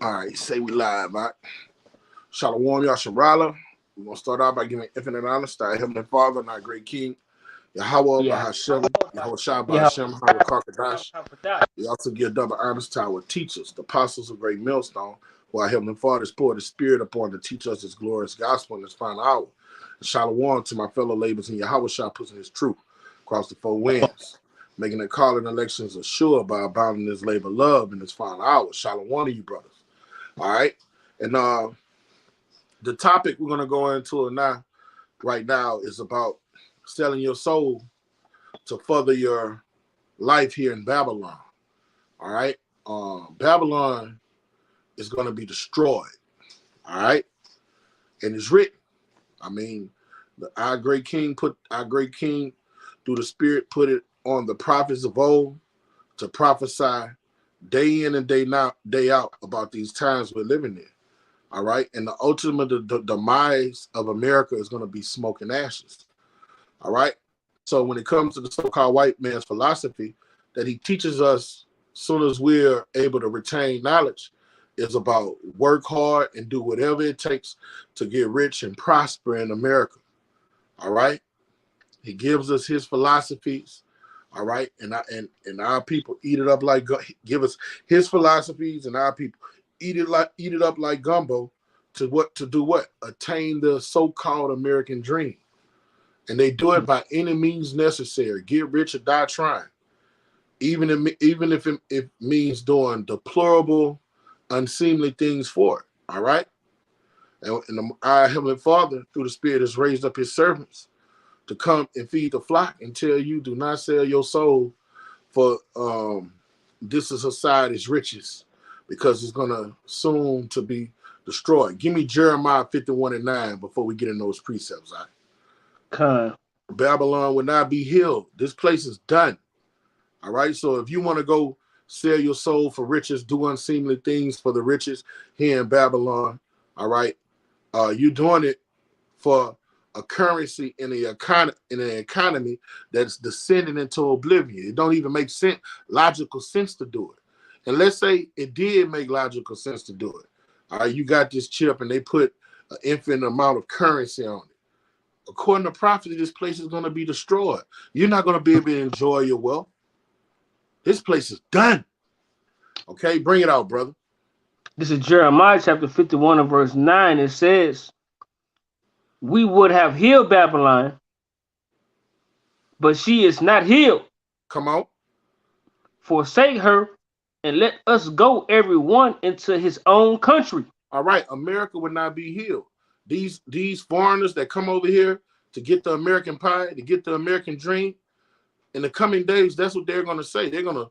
All right, say we live, right? Shalom, Yasharala. We're going to start out by giving infinite honor to our Heavenly Father and our great King, Yahweh, Yeah. Bahashem, Yahushua, Yeah. Bahashem, Harakakadash. We also give double honors to our teachers, the apostles of Great Millstone, who our Heavenly Father has poured His Spirit upon to teach us His glorious gospel in this final hour. And Shalom to my fellow laborers in Yahushua, pushing His truth across the four winds, making the calling elections assured by abounding His labor love in this final hour. Shalom to you, brothers. All right. And the topic we're going to go into right now is about selling your soul to further your life here in Babylon. All right. Babylon is going to be destroyed. All right. And it's written. I mean, our great king through the Spirit put it on the prophets of old to prophesy day in and day out about these times we're living in. All right. And the ultimate demise of America is going to be smoke and ashes. All right. So when it comes to the so-called white man's philosophy that he teaches us as soon as we're able to retain knowledge is about work hard and do whatever it takes to get rich and prosper in America. All right. He gives us his philosophies. All right. And our people eat it up like, give us his philosophies, and our people eat it up like gumbo to do what? Attain the so-called American dream. And they do it by any means necessary. Get rich or die trying. Even if it means doing deplorable, unseemly things for it. All right? And our Heavenly Father, through the Spirit, has raised up his servants to come and feed the flock and tell you, do not sell your soul for this is society's riches, because it's going to soon to be destroyed. Give me Jeremiah 51:9 before we get in those precepts. All right? Babylon will not be healed. This place is done. All right. So if you want to go sell your soul for riches, do unseemly things for the riches here in Babylon, all right, you're doing it for a currency in an economy that's descending into oblivion. It don't even make logical sense to do it. And let's say it did make logical sense to do it. All right, you got this chip and they put an infinite amount of currency on it. According to prophecy, this place is going to be destroyed. You're not going to be able to enjoy your wealth. This place is done. Okay, bring it out, brother. This is Jeremiah chapter 51 and verse 9. It says, we would have healed Babylon, but she is not healed. Come on. Forsake her and let us go every one into his own country. All right, America would not be healed. These foreigners that come over here to get the American pie, to get the American dream, in the coming days, that's what they're going to say. They're going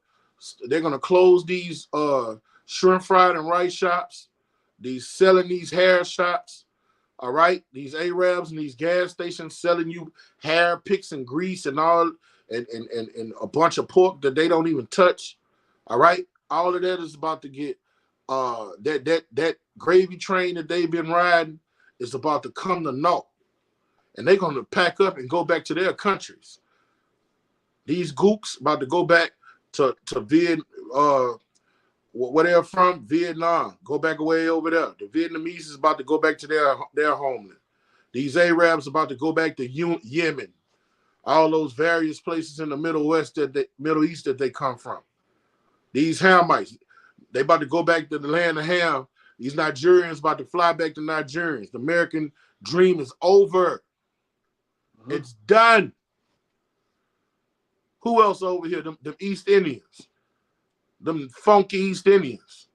to close these shrimp fried and rice shops, these selling these hair shops. All right, these Arabs and these gas stations selling you hair picks and grease and all, and a bunch of pork that they don't even touch. All right, all of that is about to get that gravy train that they've been riding is about to come to naught, and they're going to pack up and go back to their countries. These gooks about to go back to where they're from, Vietnam. Go back away over there. The Vietnamese is about to go back to their homeland. These Arabs about to go back to Yemen. All those various places in the Middle East that they come from. These Hamites, they about to go back to the land of Ham. These Nigerians about to fly back to Nigerians. The American dream is over. Mm-hmm. It's done. Who else over here? Them East Indians. Them funky East Indians.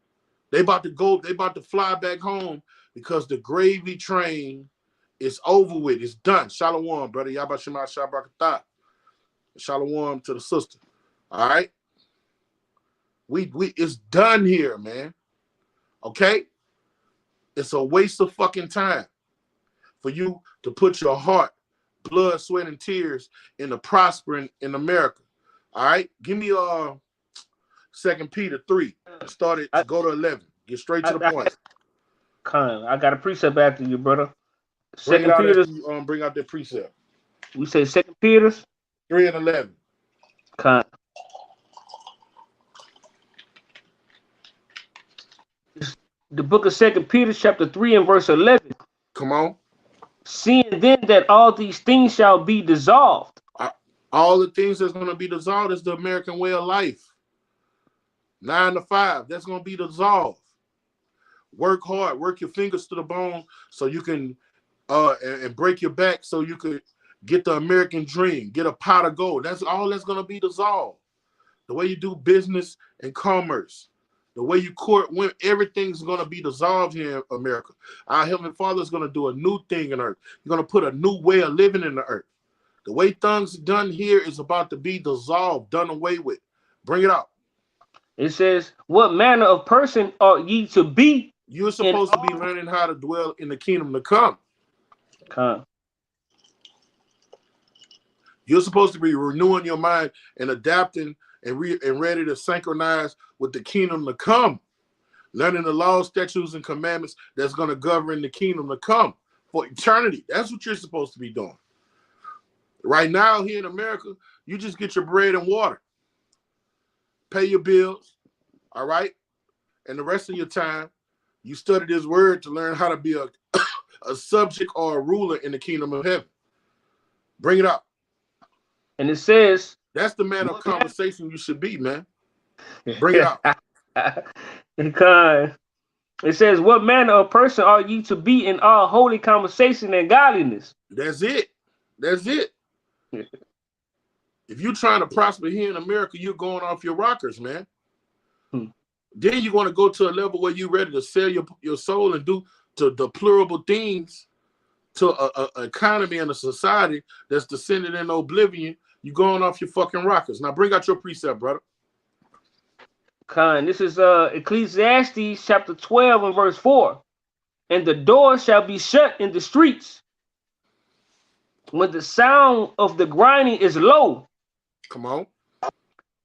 They about to fly back home because the gravy train is over with. It's done. Shalom, brother. Yabashima Shabrakatah. Shalom to the sister. All right. It's done here, man. Okay? It's a waste of fucking time for you to put your heart, blood, sweat, and tears into prospering in America. All right? Give me 2 Peter 3. Go to 11. Get straight to the point. I got a precept after you, brother. Bring it out after you bring out that precept. We say 2 Peter 3 and 11. The book of 2 Peter chapter 3 and verse 11. Come on. Seeing then that all these things shall be dissolved. All the things that's going to be dissolved is the American way of life. 9 to 5, that's going to be dissolved. Work hard, work your fingers to the bone so you can and break your back so you could get the American dream, get a pot of gold. That's all that's going to be dissolved. The way you do business and commerce, the way you court women, everything's going to be dissolved here in America. Our Heavenly Father is going to do a new thing in earth. You're going to put a new way of living in the earth. The way things done here is about to be dissolved, done away with. Bring it out. It says, what manner of person ought ye to be? You're supposed to be learning how to dwell in the kingdom to come. You're supposed to be renewing your mind and adapting and ready to synchronize with the kingdom to come. Learning the laws, statutes, and commandments that's going to govern the kingdom to come for eternity. That's what you're supposed to be doing. Right now, here in America, you just get your bread and water. Pay your bills, all right? And the rest of your time, you study this word to learn how to be a subject or a ruler in the kingdom of heaven. Bring it up. And it says, that's the manner of conversation you should be, man. Bring it out. Because it says, what manner of person are you to be in all holy conversation and godliness? That's it. That's it. If you're trying to prosper here in America, you're going off your rockers, man. Then you're going to go to a level where you're ready to sell your soul and do to deplorable things to an economy and a society that's descended in oblivion. You're going off your fucking rockers. Now bring out your precept, brother. This is Ecclesiastes chapter 12 and verse 4. And the door shall be shut in the streets when the sound of the grinding is low. Come on.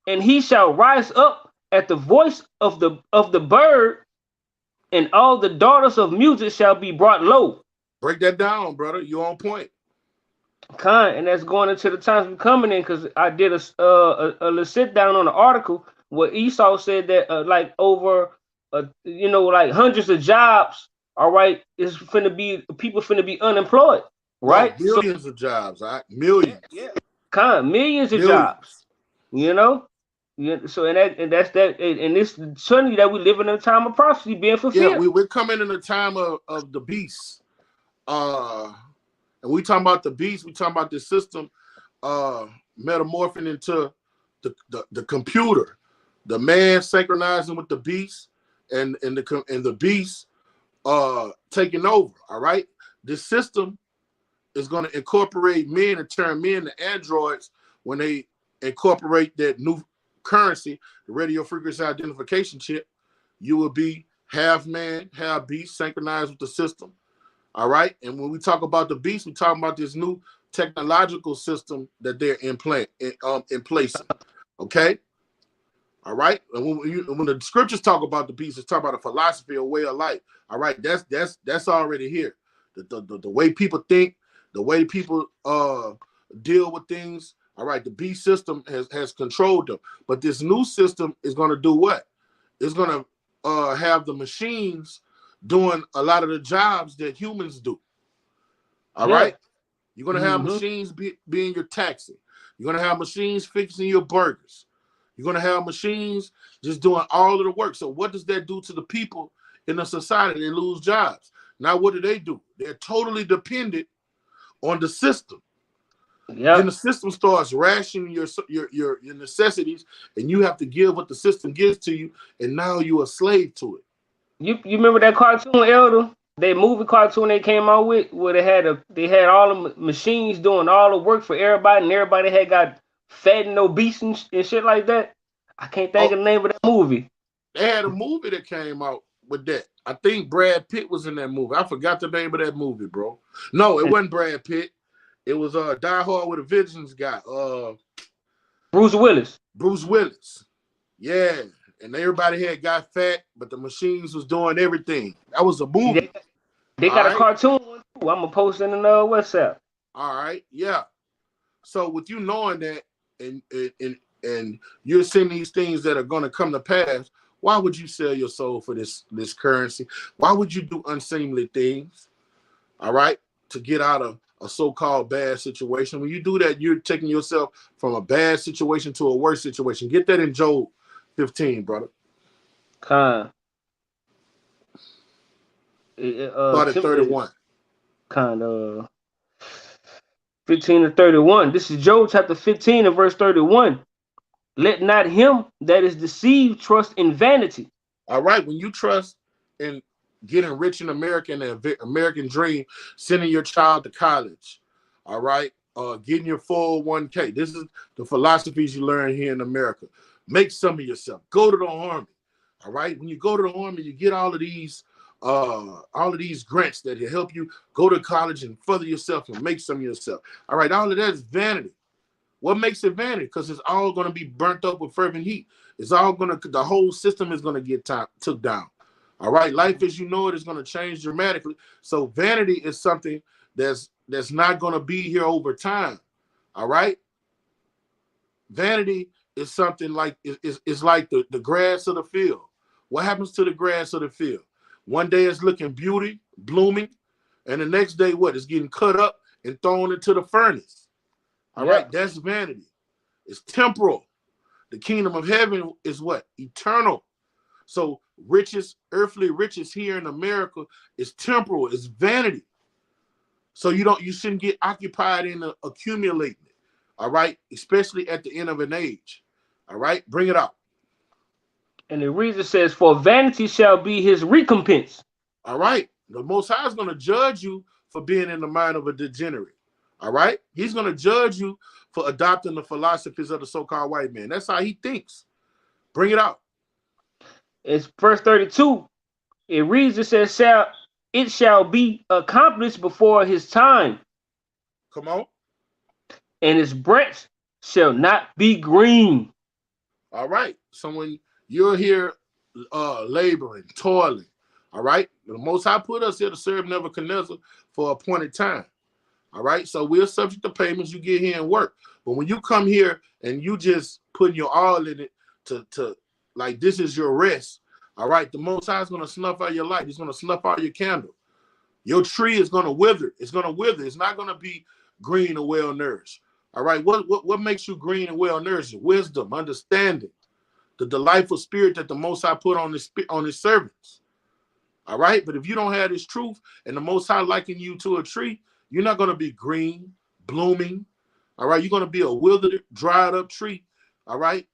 And he shall rise up at the voice of the bird, and all the daughters of music shall be brought low. Break that down, brother. You're on point. And that's going into the times we're coming in, because I did a little sit down on an article where Esau said that like over like hundreds of jobs, all right, is finna be people finna be unemployed, right? No, millions of jobs, all right? Millions. Yeah. Millions of jobs, So and that's that, and this telling you that we live in a time of prophecy being fulfilled. Yeah, we're coming in a time of the beast. And we talking about the beast, we talking about this system metamorphing into the computer, the man synchronizing with the beast, and the beast taking over. All right, this system is going to incorporate men and turn men to androids when they incorporate that new currency, the radio frequency identification chip. You will be half man, half beast, synchronized with the system. All right. And when we talk about the beast, we're talking about this new technological system that they're in place. Okay. All right. And when the scriptures talk about the beast, it's talking about a philosophy, a way of life. All right. That's already here. The way people think, the way people deal with things. All right. The beast system has controlled them. But this new system is going to do what? It's going to have the machines doing a lot of the jobs that humans do. All right. You're going to have machines being your taxi. You're going to have machines fixing your burgers. You're going to have machines just doing all of the work. So what does that do to the people in the society? They lose jobs. Now, what do? They're totally dependent on the system. Yeah. Then the system starts rationing your necessities, and you have to give what the system gives to you, and now you're a slave to it. You remember that cartoon, Elder? That movie cartoon they came out with, where they had all the machines doing all the work for everybody, and everybody had got fat and obese and shit like that. I can't think of the name of that movie. They had a movie that came out with that. I think Brad Pitt was in that movie. I forgot the name of that movie, bro. No, it wasn't Brad Pitt. It was Die Hard with a Vengeance guy. Bruce Willis. Bruce Willis. Yeah. And everybody got fat, but the machines was doing everything. That was a movie. They got a cartoon one too. I'm gonna post it in WhatsApp. All right, yeah. So with you knowing that, and you're seeing these things that are gonna come to pass, Why would you sell your soul for this currency? Why would you do unseemly things? All right, to get out of a so-called bad situation. When you do that, you're taking yourself from a bad situation to a worse situation. Get that in Job 15, brother. Start at 31. 15 to 31. This is Job chapter 15 and verse 31. Let not him that is deceived trust in vanity. All right, when you trust in getting rich in America and the American dream, sending your child to college, all right, getting your 401k. This is the philosophies you learn here in America. Make some of yourself. Go to the Army. All right, when you go to the Army, you get all of these grants that will help you go to college and further yourself and make some of yourself. All right, all of that is vanity. What makes it vanity? Because it's all going to be burnt up with fervent heat. It's all going to, the whole system is going to get took down. All right, life as you know it is going to change dramatically. So vanity is something that's not going to be here over time. All right, vanity is something like it's like the grass of the field. What happens to the grass of the field? One day it's looking beauty, blooming, and the next day what? It's getting cut up and thrown into the furnace. All right, that's vanity. It's temporal. The kingdom of heaven is what? Eternal. So riches, earthly riches here in America is temporal. It's vanity. So you shouldn't get occupied in accumulating it. All right, especially at the end of an age. All right, bring it out. And the reason says, for vanity shall be his recompense. All right, the Most High is going to judge you for being in the mind of a degenerate. All right, he's going to judge you for adopting the philosophies of the so-called white man. That's how he thinks. Bring it out. It's verse 32. It reads, it says, it shall be accomplished before his time. Come on. And his branch shall not be green. All right. So when you're here laboring, toiling, all right, the Most High put us here to serve Nebuchadnezzar for a appointed time. All right, so we're subject to payments. You get here and work. But when you come here and you just putting your all in it to like this is your rest, all right, the Most High is going to snuff out your light. He's going to snuff out your candle. Your tree is going to wither. It's going to wither. It's not going to be green and well nourished. All right, what makes you green and well nourished? Wisdom, understanding, the delightful spirit that the Most High put on his servants. All right, but if you don't have this truth and the Most High liken you to a tree, you're not going to be green, blooming. All right, you're going to be a withered, dried up tree. All right,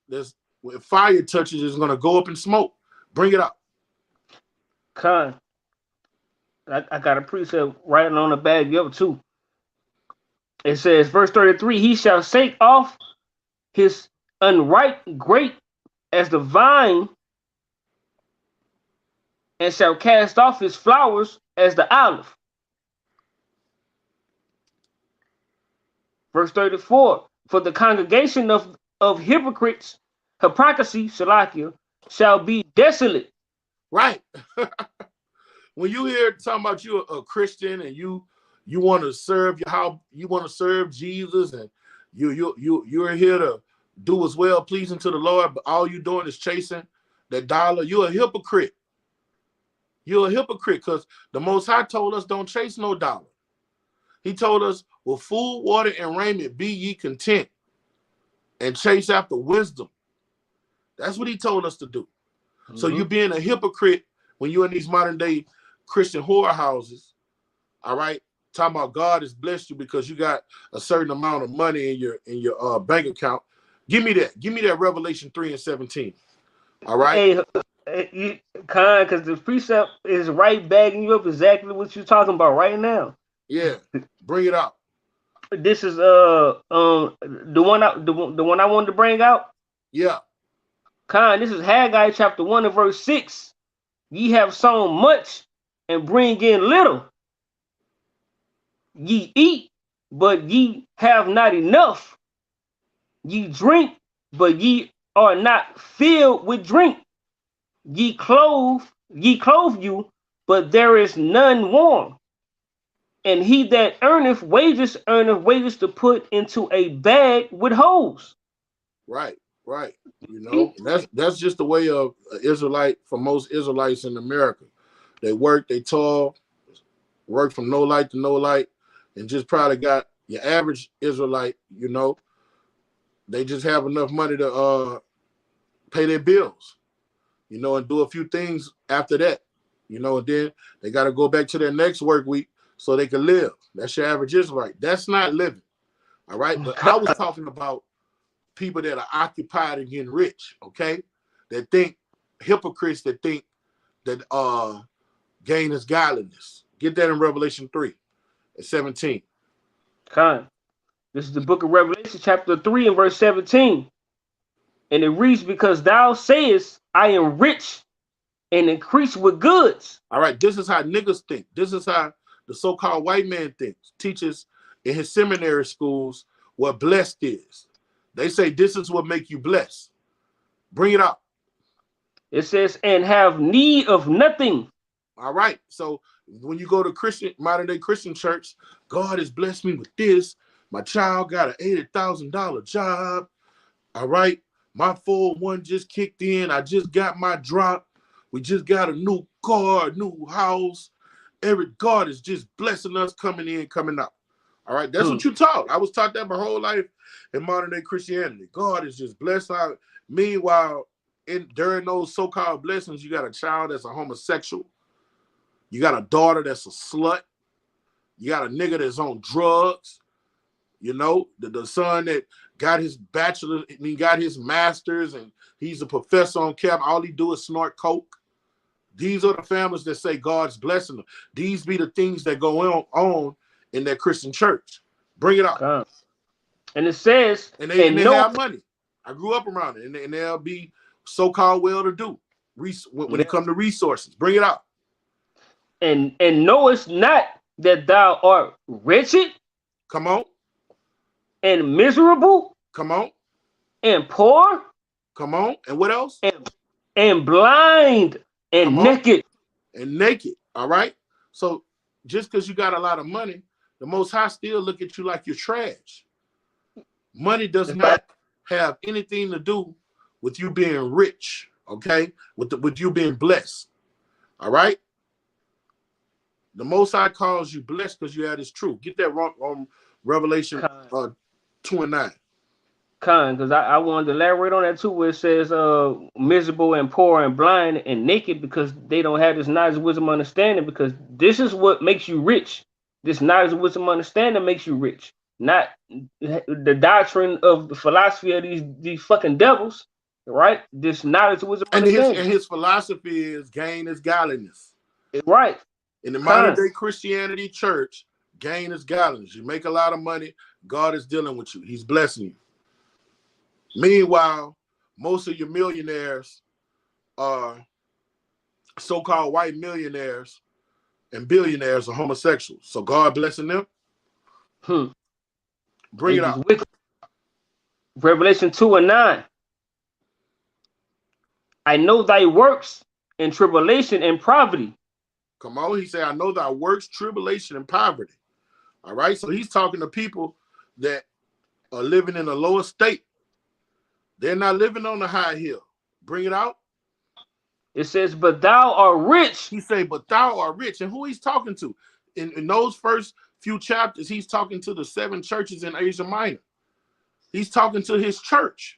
when fire touches, it's going to go up in smoke. Bring it up. Con, I got a precept writing on the bag the other two. It says, verse 33, he shall shake off his unripe grape as the vine, and shall cast off his flowers as the olive. Verse 34, for the congregation of hypocrites, hypocrisy, Shalakia, shall be desolate. Right. When you hear talking about you a Christian and you want to serve Jesus, and you're here to do what's well pleasing to the Lord, but all you're doing is chasing that dollar, you're a hypocrite. You're a hypocrite because the Most High told us don't chase no dollar. He told us, with food, water, and raiment, be ye content and chase after wisdom. That's what he told us to do. Mm-hmm. So you being a hypocrite when you're in these modern day Christian whorehouses, all right, talking about God has blessed you because you got a certain amount of money in your bank account. Give me that Revelation 3:17. All right. Hey, because the precept is right bagging you up exactly what you're talking about right now. Yeah, bring it out. This is the one I wanted to bring out. Yeah. This is Haggai chapter 1 and verse 6. Ye have sown much and bring in little. Ye eat, but ye have not enough. Ye drink, but ye are not filled with drink. Ye clothe you, but there is none warm. And he that earneth wages to put into a bag with holes. Right. Right. You know, that's just the way of Israelite for most Israelites in America. They work, they toil, work from no light to no light, and just probably got your average Israelite, you know, they just have enough money to pay their bills, you know, and do a few things after that, you know, and then they got to go back to their next work week so they can live. That's your average Israelite. That's not living. All right. But I was talking about people that are occupied and getting rich, okay? That think, hypocrites that think that gain is godliness. Get that in Revelation 3:17. Con. This is the book of Revelation, chapter 3 and verse 17. And it reads, because thou sayest, I am rich and increase with goods. All right, this is how niggas think. This is how the so-called white man thinks. Teaches in his seminary schools what blessed is. They say this is what make you blessed. Bring it up. It says, and have need of nothing. All right. So when you go to modern day Christian church, God has blessed me with this. My child got an $80,000 job. All right. My 401 just kicked in. I just got my drop. We just got a new car, new house. God is just blessing us coming in, coming out. All right. That's what you taught. I was taught that my whole life in modern day Christianity. God is just blessed out. Meanwhile, during those so-called blessings, you got a child that's a homosexual. You got a daughter that's a slut. You got a nigga that's on drugs. You know, the son that got his bachelor's, he got his master's, and he's a professor on campus. All he do is snort coke. These are the families that say God's blessing them. These be the things that go on in that Christian church. Bring it up. And it says, and they have money. I grew up around it, and they'll be so-called well-to-do when it comes to resources. Bring it up. And knowest not that thou art wretched? Come on. And miserable? Come on. And poor? Come on. And what else? And blind and naked. And naked. All right. So just because you got a lot of money, the Most High still look at you like you're trash. Money does not have anything to do with you being rich, okay? With you being blessed. All right? The Most High calls you blessed because you have His truth. Get that wrong on Revelation 2:9. Because I wanted to elaborate on that too, where it says miserable and poor and blind and naked, because they don't have this knowledge, wisdom, understanding, because this is what makes you rich. This knowledge, wisdom, understanding makes you rich. Not the doctrine of the philosophy of these fucking devils, right? This knowledge, wisdom, understanding. And his philosophy is gain is godliness. Right. In the modern day Christianity church, gain is godliness. You make a lot of money, God is dealing with you. He's blessing you. Meanwhile, most of your millionaires are so-called white millionaires, and billionaires are homosexuals. So God blessing them. Bring it up. Revelation 2:9. I know thy works in tribulation and poverty. Come on, he said, I know thy works, tribulation, and poverty. All right, so he's talking to people that are living in a lower state. They're not living on the high hill. Bring it out. It says, but thou art rich. He say, but thou art rich. And who he's talking to? In those first few chapters, he's talking to the 7 churches in Asia Minor. He's talking to his church.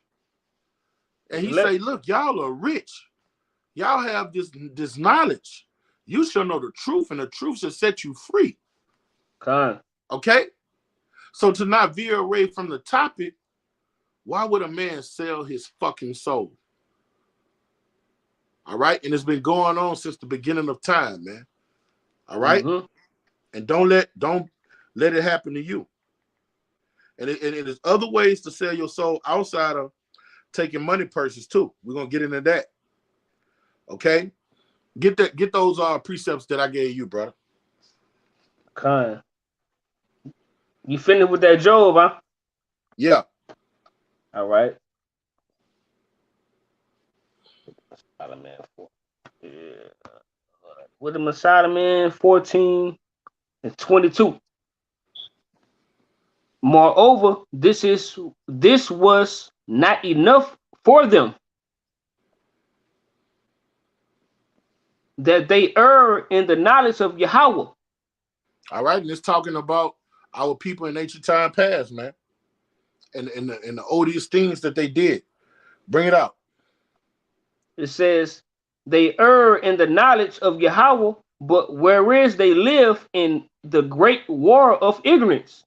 And he say, look, y'all are rich. Y'all have this knowledge. You shall know the truth, and the truth shall set you free. Okay? So to not veer away from the topic, why would a man sell his fucking soul? All right? And it's been going on since the beginning of time, man. All right? And don't let it happen to you. And there's other ways to sell your soul outside of taking money purses too. We're gonna get into that. Okay? Get those precepts that I gave you, brother. You finished with that Job, huh? Yeah. All right. Solomon 4. Yeah. With the Solomon 14 and 22. Moreover, this was not enough for them, that they err in the knowledge of Yahweh. All right, and it's talking about our people in ancient time past, man, and the odious things that they did. Bring it out. It says, they err in the knowledge of Yahweh, but whereas they live in the great war of ignorance.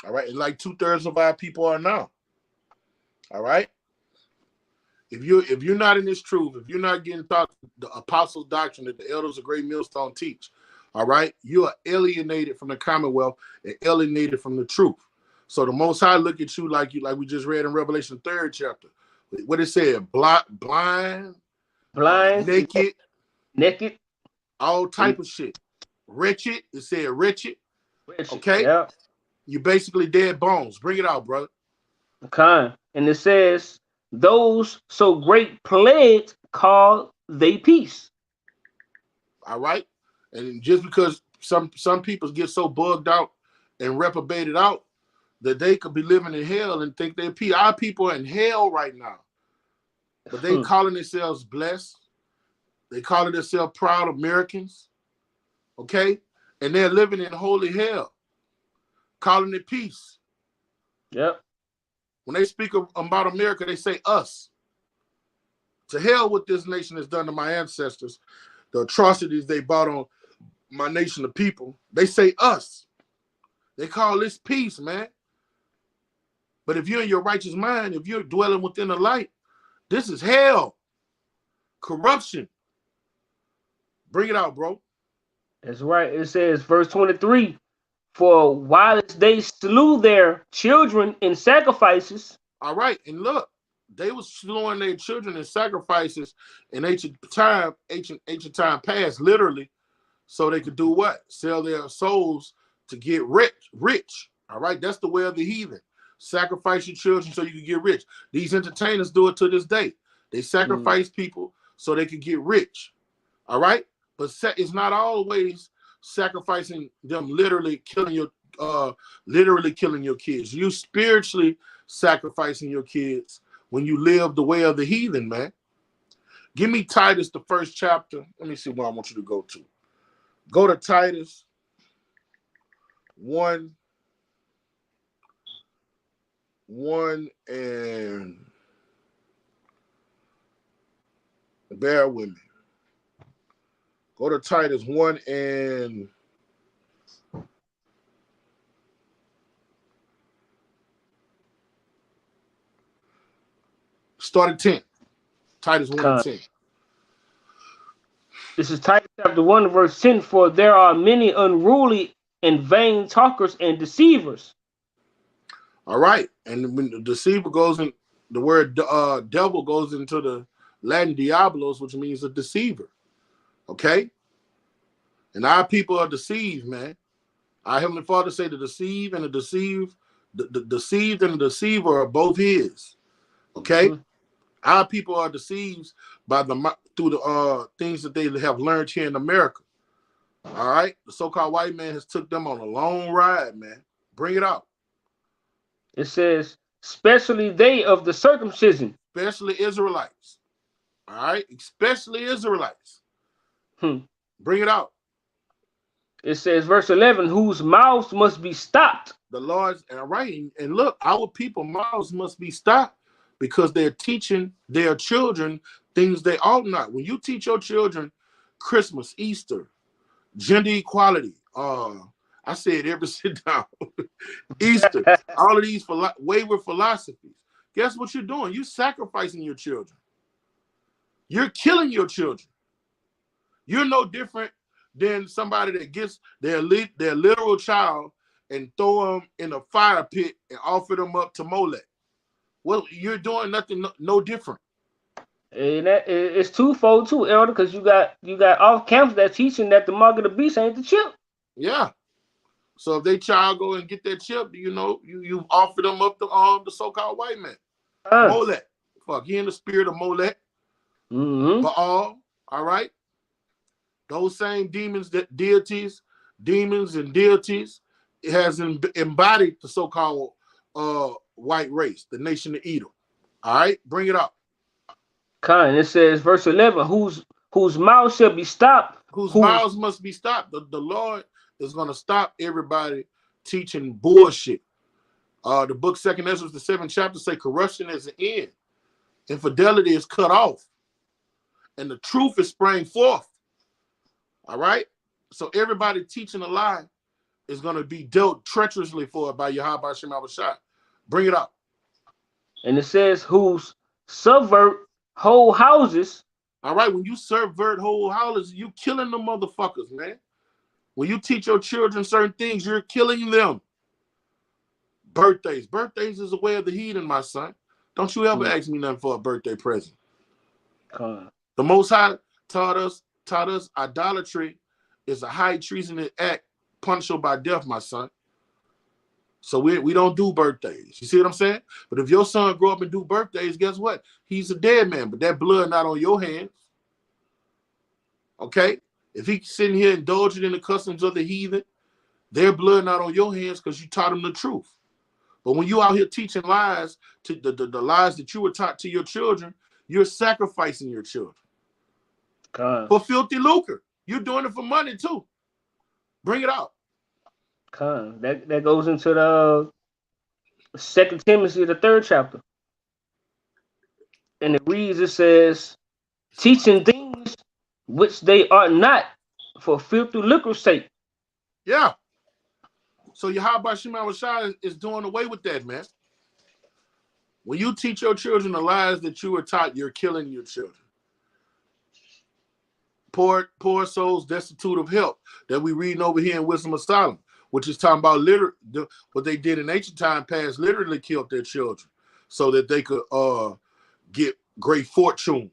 All right, and like 2/3 of our people are now. All right. If you're not in this truth, if you're not getting taught the apostles' doctrine that the elders of Great Millstone teach, all right, you are alienated from the commonwealth and alienated from the truth. So the Most High look at you like we just read in Revelation 3rd chapter. What it said, blind, naked, all type of shit. Wretched, it said wretched. Okay? Yeah. You basically dead bones. Bring it out, brother. Okay. And it says, those so great plagues call they peace. All right? And just because some people get so bugged out and reprobated out that they could be living in hell and think they're peace. Our people are in hell right now. But they calling themselves blessed. They calling themselves proud Americans. Okay? And they're living in holy hell. Calling it peace. Yep. When they speak about America, they say us. To hell what this nation has done to my ancestors, the atrocities they brought on my nation of people. They say us. They call this peace, man. But if you're in your righteous mind, if you're dwelling within the light, this is hell. Corruption. Bring it out, bro. That's right. It says, verse 23, for while they slew their children in sacrifices. All right, and look, they was slewing their children in sacrifices in ancient time past, literally, so they could do what? Sell their souls to get rich. All right, that's the way of the heathen. Sacrifice your children so you can get rich. These entertainers do it to this day. They sacrifice people so they can get rich. All right, but it's not always sacrificing them, literally killing your kids. You spiritually sacrificing your kids when you live the way of the heathen, man. Give me Titus, the 1st chapter. Let me see where I want you to go to. Go to Titus 1 and bear with me. Go to Titus 1 and start at 10. Titus 1 and 10. This is Titus chapter 1, verse 10. For there are many unruly and vain talkers and deceivers. All right. And when the deceiver goes in, the word devil goes into the Latin diabolos, which means a deceiver. Okay? And our people are deceived, man. Our Heavenly Father say the deceive and the deceive, the deceived and the deceiver are both his. Okay? Our people are deceived by through the things that they have learned here in America. All right? The so-called white man has took them on a long ride, man. Bring it out. It says, especially they of the circumcision. Especially Israelites. All right? Especially Israelites. Bring it out. It says, verse 11, whose mouths must be stopped. The Lord's, all right. And look, our people's mouths must be stopped because they're teaching their children things they ought not. When you teach your children Christmas, Easter, gender equality, I said every sit down, Easter, all of these wayward philosophies. Guess what you're doing? You're sacrificing your children. You're killing your children. You're no different than somebody that gets their literal child and throw them in a fire pit and offer them up to Molech. Well, you're doing nothing no different. And it's twofold too, Elder, because you got off camps that teaching that the mark of the beast ain't the chip. Yeah. So if they child go and get that chip, you offer them up to the so-called white man. Molech. Fuck, he in the spirit of Molech. Baal, all right? Those same demons and deities, it has embodied the so-called white race, the nation of Edom. All right, bring it up. Con, it says, verse 11, whose mouth shall be stopped. Whose mouths must be stopped. The Lord is going to stop everybody teaching bullshit. The book 2nd Ezra, the 7th chapter, say corruption is the end. Infidelity is cut off. And the truth is sprang forth. All right? So everybody teaching a lie is going to be dealt treacherously for by Yahweh Hashem Abashai. Bring it up. And it says, whose subvert whole houses. All right, when you subvert whole houses, you killing the motherfuckers, man. When you teach your children certain things, you're killing them. Birthdays. Birthdays is a way of the heathen, my son. Don't you ever ask me nothing for a birthday present. The Most High taught us idolatry is a high treasonous act punishable by death, my son. So we don't do birthdays. You see what I'm saying? But if your son grow up and do birthdays, guess what? He's a dead man, but that blood not on your hands. Okay? If he's sitting here indulging in the customs of the heathen, their blood not on your hands because you taught them the truth. But when you out here teaching lies, to the lies that you were taught to your children, you're sacrificing your children. For filthy lucre. You're doing it for money too. Bring it out. That goes into the 2 Timothy, the 3rd chapter. And it reads, it says, teaching things which they are not for filthy lucre's sake. Yeah. So Yahweh Shem Shai is doing away with that, man. When you teach your children the lies that you were taught, you're killing your children. Poor souls destitute of help that we reading over here in Wisdom of Solomon, which is talking about what they did in ancient time past, literally killed their children so that they could get great fortune.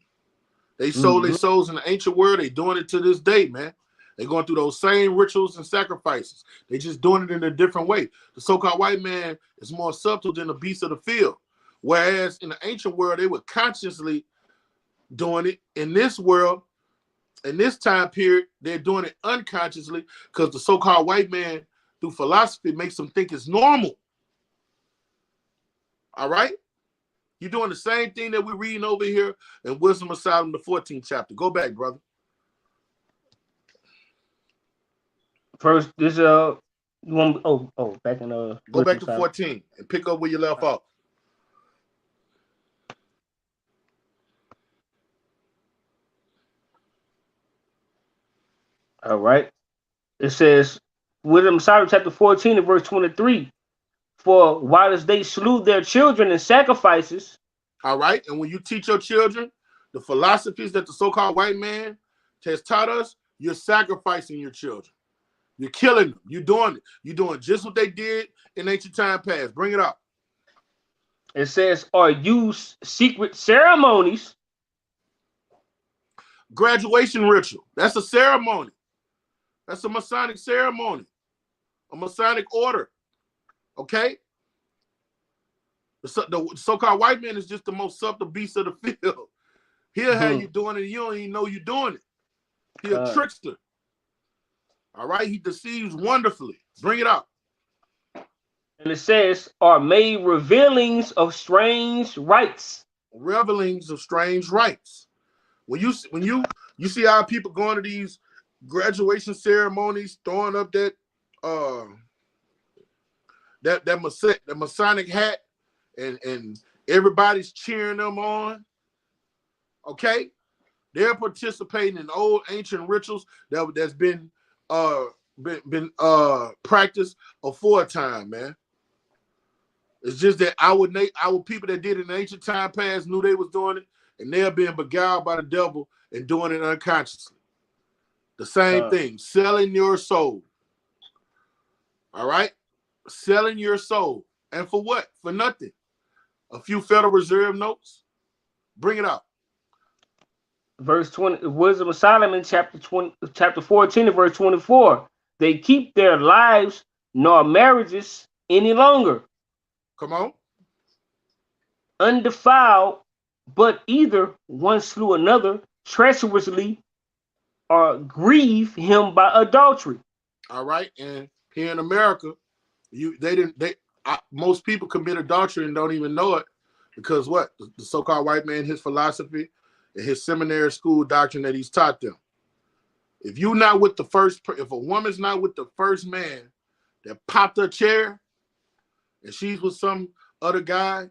They sold their souls in the ancient world. They doing it to this day, man. They're going through those same rituals and sacrifices. They just doing it in a different way. The so-called white man is more subtle than the beast of the field. Whereas in the ancient world, they were consciously doing it. In this world, in this time period, they're doing it unconsciously because the so-called white man, through philosophy, makes them think it's normal. All right? You're doing the same thing that we're reading over here in Wisdom of Solomon, the 14th chapter. Go back, brother. First, this back in go back to 14 and pick up where you left off. All right. It says, Wisdom of Solomon, chapter 14 and verse 23. For while they slew their children in sacrifices. All right. And when you teach your children the philosophies that the so-called white man has taught us, you're sacrificing your children. You're killing them. You're doing it. You're doing just what they did in ancient time past. Bring it up. It says, or use secret ceremonies. Graduation ritual. That's a ceremony. That's a Masonic ceremony. A Masonic order. Okay? The so-called white man is just the most subtle beast of the field. He'll have you doing it, and you don't even know you're doing it. He's a trickster. All right? He deceives wonderfully. Bring it up. And it says, are made revealings of strange rites. Revelings of strange rites. When you see how people going to these graduation ceremonies, throwing up that Masonic hat, and everybody's cheering them on. Okay, they're participating in old ancient rituals that's been practiced aforetime, man. It's just that our people that did it in ancient time past knew they was doing it, and they're being beguiled by the devil and doing it unconsciously. The same thing, selling your soul. All right? Selling your soul. And for what? For nothing. A few Federal Reserve notes. Bring it up. Verse 20, Wisdom of Solomon, chapter 14 and verse 24. They keep their lives nor marriages any longer. Come on. Undefiled, but either one slew another treacherously or grieve him by adultery. All right. And here in America, most people commit adultery and don't even know it Because what? The so-called white man, his philosophy and his seminary school doctrine that he's taught them. If you're not with the first, if a woman's not with the first man that popped her chair and she's with some other guy,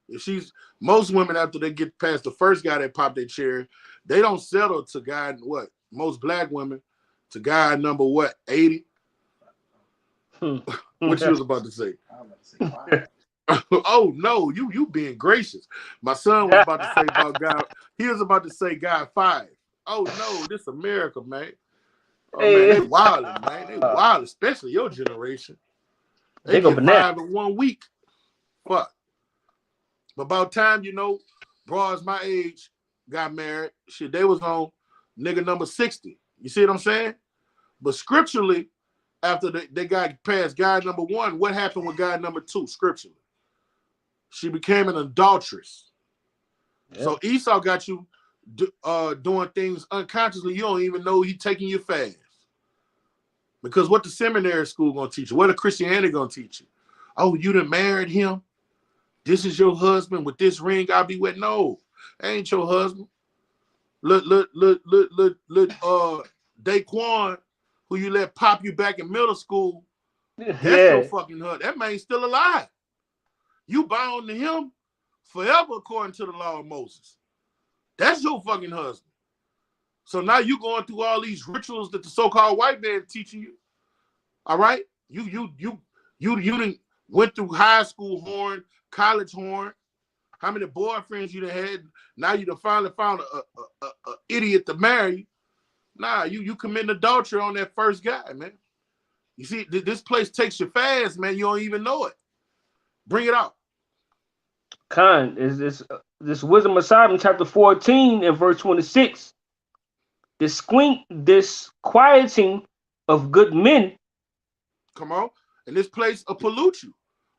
if she's, most women after they get past the first guy that popped their chair, they don't settle to guy, what? Most black women to guy number what, 80? What you was about to say? Oh no, you being gracious. My son was about to say about God. He was about to say God 5. Oh no, this America, man. Oh man, they wildin', man. They wild, especially your generation. They get 5 in 1 week. Fuck. But about time, you know, bras my age got married. Shit, they was on nigga number 60. You see what I'm saying? But scripturally, after they got past guy number 1, what happened with guy number 2 scripturally? She became an adulteress. Yeah. So Esau got you doing things unconsciously. You don't even know he taking you fast. Because what the seminary school gonna teach you? What the Christianity gonna teach you? Oh, you done married him? This is your husband with this ring I'll be with? No, that ain't your husband. Look, Daquan, who you let pop you back in middle school, that's your fucking husband. That man's still alive. You bound to him forever according to the law of Moses. That's your fucking husband. So now you going through all these rituals that the so-called white man teaching you. All right? You done went through high school horn, college horn. How many boyfriends you done had? Now you done finally found a idiot to marry. Nah, you committing adultery on that first guy, man. You see, this place takes you fast, man. You don't even know it. Bring it out. Khan, is this Wisdom of Solomon chapter 14 and verse 26. Disquieting of good men. Come on. And this place will pollute you.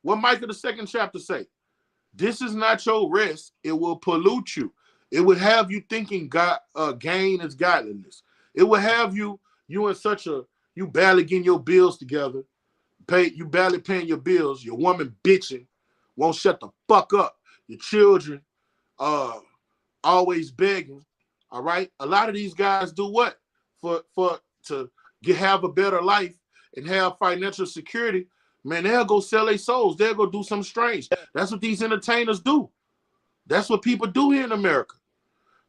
What Micah the 2nd chapter say? This is not your rest. It will pollute you. It would have you thinking gain is godliness. It will have you in such a, you barely getting your bills together. You barely paying your bills. Your woman bitching. Won't shut the fuck up. Your children always begging. All right. A lot of these guys do what? To have a better life and have financial security. Man, they'll go sell their souls. They'll go do something strange. That's what these entertainers do. That's what people do here in America.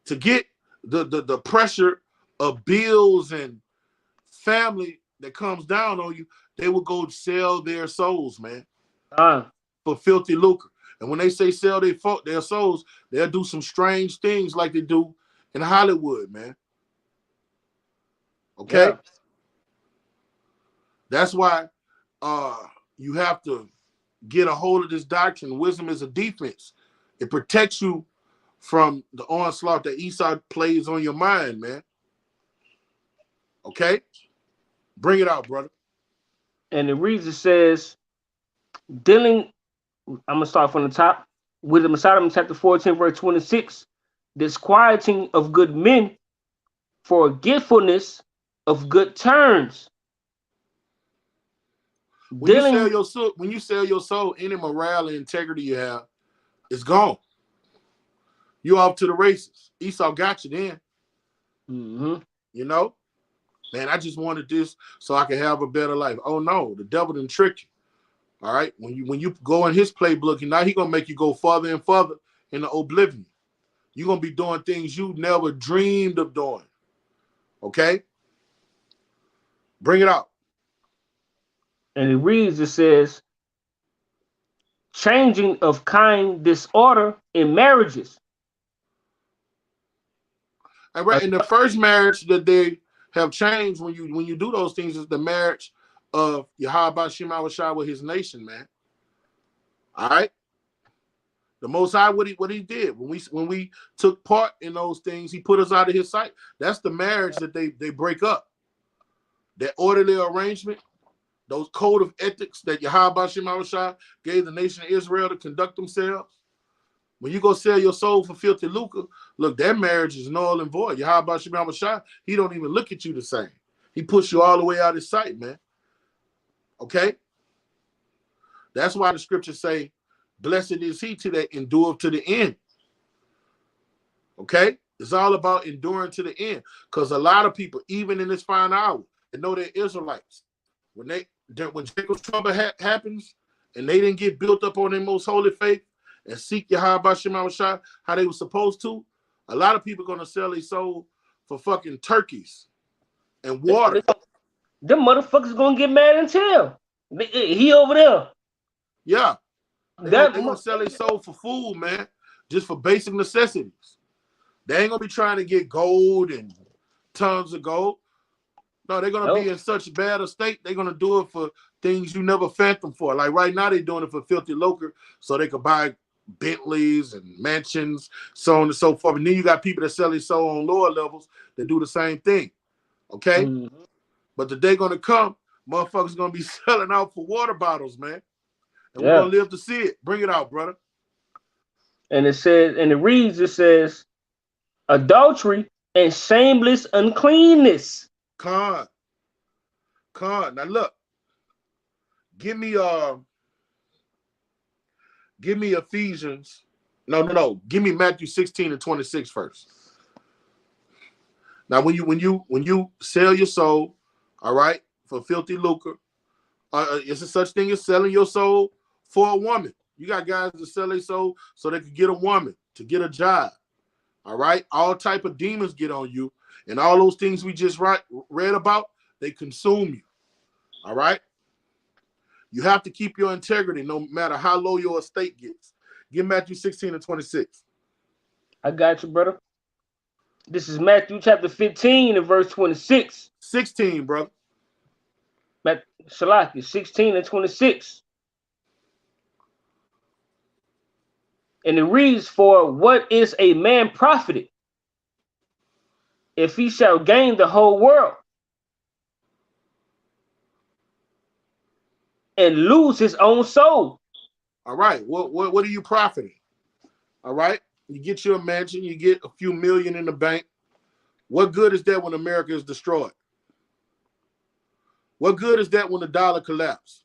To get the pressure of bills and family that comes down on you, they will go sell their souls, man, for filthy lucre. And when they say sell their souls, they'll do some strange things like they do in Hollywood, man. Okay? Yeah. That's why you have to get a hold of this doctrine. Wisdom is a defense. It protects you from the onslaught that Esau plays on your mind, man. Okay? Bring it out, brother. And the reason says, I'm going to start from the top. Wisdom of Solomon chapter 14, verse 26. Disquieting of good men, forgetfulness of good turns. When you sell your soul, any morale and integrity you have, it's gone. You off to the races. Esau got you then. Mm-hmm. You know? Man, I just wanted this so I could have a better life. Oh no, the devil done tricked you. All right? When you go in his playbook, now he gonna make you go further and further in the oblivion. You're gonna be doing things you never dreamed of doing. Okay? Bring it out. And it reads, it says, changing of kind disorder in marriages. And right, in the first marriage that they have changed when you do those things is the marriage of Yahweh Shema Shah with his nation, man. All right. The Most High, what he did when we took part in those things, he put us out of his sight. That's the marriage that they break up. That orderly arrangement, those code of ethics that Yahweh Shema Shah gave the nation of Israel to conduct themselves. When you go sell your soul for filthy lucre, look, that marriage is null and void. Yahweh Shema Shah, he don't even look at you the same. He puts you all the way out of his sight, man. Okay? That's why the scriptures say, Blessed is he to that endure to the end. Okay? It's all about enduring to the end. Because a lot of people, even in this final hour, they know they're Israelites. When Jacob's trouble happens and they didn't get built up on their most holy faith and seek Yahweh Shem Shah how they were supposed to, a lot of people are going to sell their soul for fucking turkeys and water. Them motherfuckers going to get mad and tell. He over there. Yeah. They're going to sell their soul for food, man. Just for basic necessities. They ain't going to be trying to get gold and tons of gold. No, they're going to be in such bad a state, they're going to do it for things you never phantom for. Like right now, they're doing it for filthy lucre so they could buy Bentleys and mansions, so on and so forth. And then you got people that sell their soul on lower levels that do the same thing. Okay? Mm-hmm. But the day going to come, motherfuckers going to be selling out for water bottles, man. And we're going to live to see it. Bring it out, brother. And it says, and it reads, it says, adultery and shameless uncleanness. Con. Now look, give me Ephesians. No. Give me Matthew 16 and 26 first. Now, when you sell your soul, all right, for filthy lucre, it's a such thing as selling your soul for a woman. You got guys that sell their soul so they can get a woman, to get a job. All right, all type of demons get on you. And all those things we just read about, they consume you. All right? You have to keep your integrity no matter how low your estate gets. Give Matthew 16 and 26. I got you, brother. This is Matthew chapter 15 and verse 26. 16, brother. Shalaki, 16 and 26. And it reads, for what is a man profited if he shall gain the whole world and lose his own soul? All right. What are you profiting? All right. You get your mansion, you get a few million in the bank. What good is that when America is destroyed? What good is that when the dollar collapses?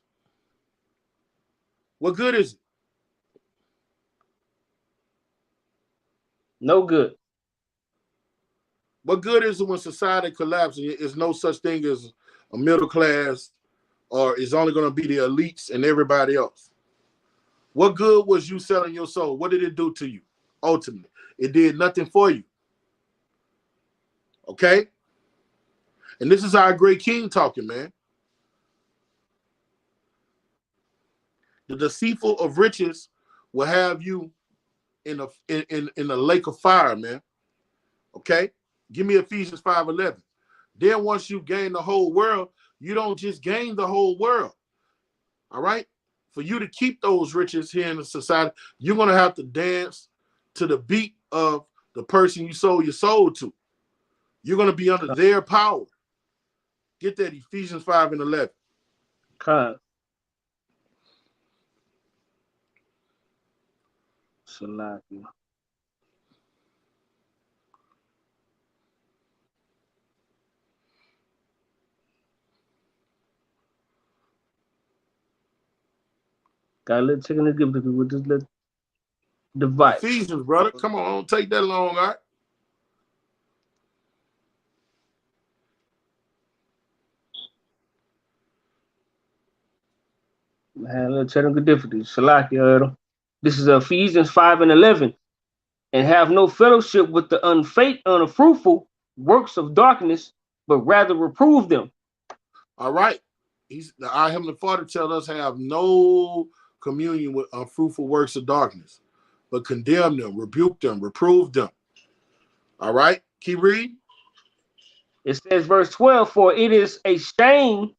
What good is it? No good. What good is it when society collapses? There's no such thing as a middle class, or it's only going to be the elites and everybody else. What good was you selling your soul? What did it do to you? Ultimately, it did nothing for you. Okay? And this is our great king talking, man. The deceitful of riches will have you in a lake of fire, man. Okay? Give me Ephesians 5:11. Then once you gain the whole world, you don't just gain the whole world. All right? For you to keep those riches here in the society, you're going to have to dance to the beat of the person you sold your soul to. You're going to be under their power. Get that, Ephesians 5 and 11. Okay. Salaki. Got a little technical difficulty with this little device. Ephesians, brother. Come on, don't take that long, all right? I had a little technical difficulty. Salaki. This is Ephesians 5 and 11. And have no fellowship with the unfruitful works of darkness, but rather reprove them. All right. Our Heavenly Father tells us have no communion with unfruitful works of darkness, but condemn them, rebuke them, reprove them. All right. Keep reading. It says, verse 12, for it is a shame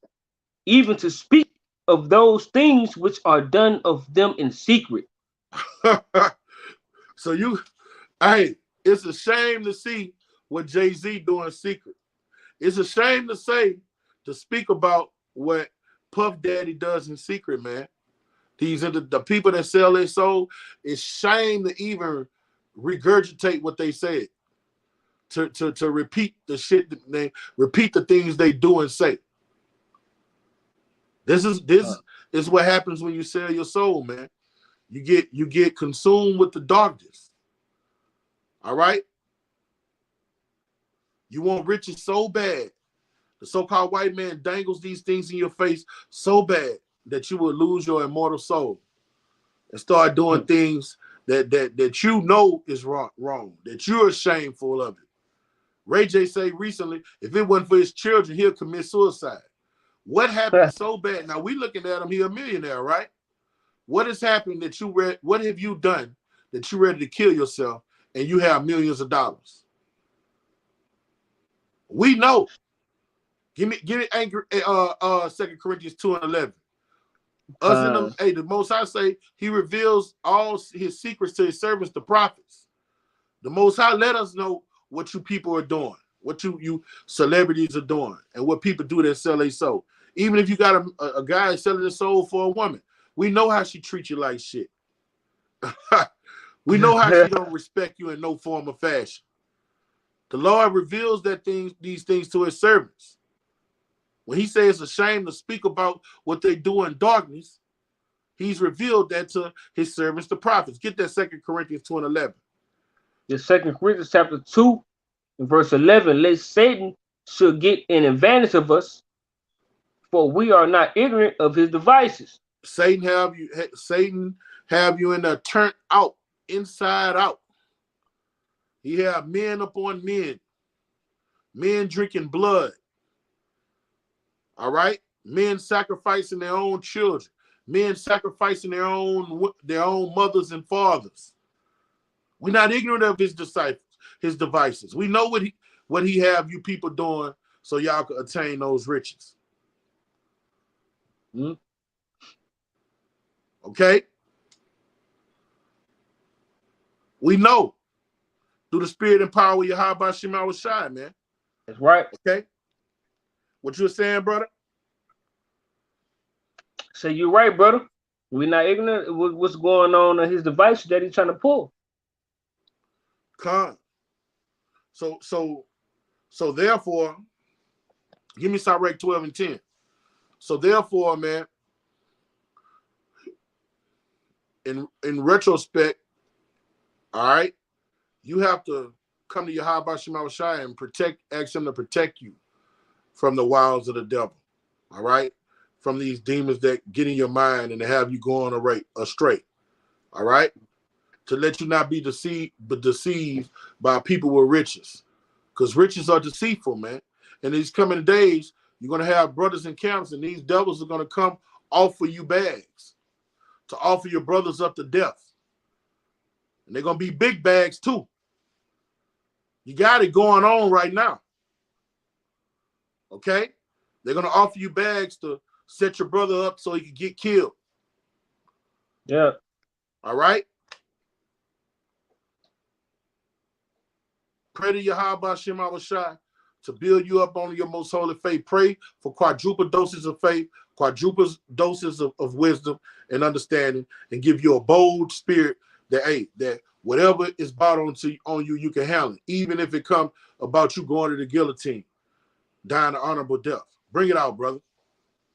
even to speak of those things which are done of them in secret. So it's a shame to see what Jay-Z doing in secret. It's a shame to speak about what Puff Daddy does in secret, man. These are the people that sell their soul. It's shame to even regurgitate what they said. To repeat the shit, repeat the things they do and say. This is what happens when you sell your soul, man. You get consumed with the darkness. All right? You want riches so bad. The so-called white man dangles these things in your face so bad that you will lose your immortal soul and start doing things that you know is wrong, that you're shameful of it. Ray J say recently, if it wasn't for his children, he'll commit suicide. What happened so bad? Now we looking at him, he a millionaire, right? What has happened that what have you done that you're ready to kill yourself and you have millions of dollars? We know. Give me 2 Corinthians 2:11. Us in them, the Most High say he reveals all his secrets to his servants, the prophets. The Most High let us know what you people are doing, what you celebrities are doing, and what people do that sell their soul. Even if you got a guy selling his soul for a woman, we know how she treats you like shit. We know how she don't respect you in no form or fashion. The Lord reveals these things to his servants. When he says it's a shame to speak about what they do in darkness, he's revealed that to his servants, the prophets. Get that 2 Corinthians 2:11. The 2 Corinthians chapter 2, verse 11, lest Satan should get an advantage of us, for we are not ignorant of his devices. Satan have you in there turned out, inside out. He have men upon men drinking blood. All right, men sacrificing their own children, men sacrificing their own mothers and fathers. We're not ignorant of his devices. We know what he have you people doing so y'all can attain those riches. Okay? We know through the spirit and power of Yahweh Shema Shai, man. That's right. Okay? What you were saying, brother? So you're right, brother. We're not ignorant of what's going on his devices that he's trying to pull. Con. So therefore, give me Sirach 12:10. So therefore, man, in retrospect, all right, you have to come to Yahweh Shema Shai and ask him to protect you from the wiles of the devil, all right? From these demons that get in your mind and to have you going astray, all right? To let you not be deceived by people with riches, because riches are deceitful, man. In these coming days, you're going to have brothers in camps, and these devils are going to come offer you bags to offer your brothers up to death. And they're going to be big bags too. You got it going on right now. Okay? They're going to offer you bags to set your brother up so he can get killed. Yeah. All right? Pray to Yahweh Shema Shai to build you up on your most holy faith. Pray for quadruple doses of faith, quadruple doses of wisdom and understanding, and give you a bold spirit that whatever is brought on you, you can handle it, even if it comes about you going to the guillotine, dying an honorable death. Bring it out, brother.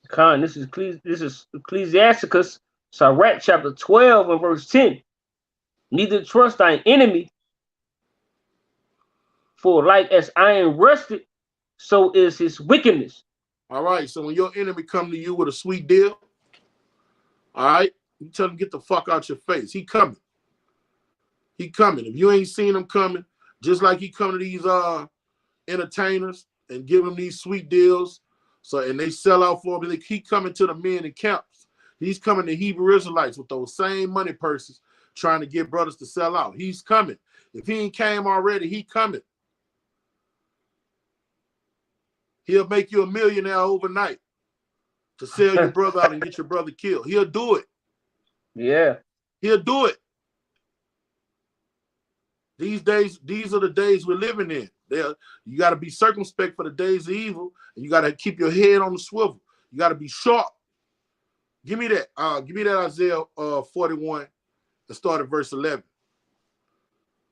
Con, this is Ecclesiasticus, Sirach chapter 12 and verse 10. Neither trust thine enemy, for like as iron rusted, so is his wickedness. All right, so when your enemy come to you with a sweet deal, all right, you tell him get the fuck out your face. He coming. He coming. If you ain't seen him coming, just like he come to these entertainers and give them these sweet deals, and they sell out for him, they keep coming to the men in camps. He's coming to Hebrew Israelites with those same money purses trying to get brothers to sell out. He's coming. If he ain't came already, he coming. He'll make you a millionaire overnight to sell your brother out and get your brother killed. He'll do it. Yeah. He'll do it. These days, these are the days we're living in. You got to be circumspect for the days of evil, and you got to keep your head on the swivel. You got to be sharp. Give me that. Give me that Isaiah 41 and start at verse 11.